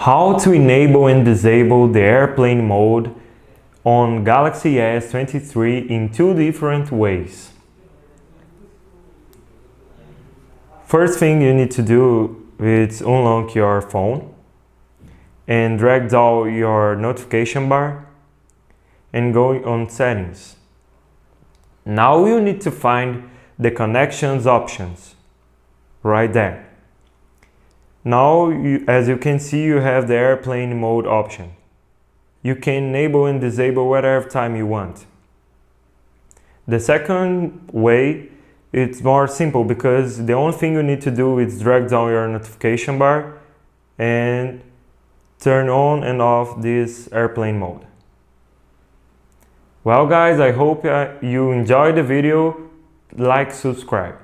How to enable and disable the airplane mode on Galaxy S23 in two different ways. First thing you need to do is unlock your phone and drag down your notification bar and go on settings. Now you need to find the connections options right there. Now, as you can see, you have the airplane mode option. You can enable and disable whatever time you want. The second way, it's more simple because the only thing you need to do is drag down your notification bar and turn on and off this airplane mode. Well guys, I hope you enjoyed the video. Like, subscribe.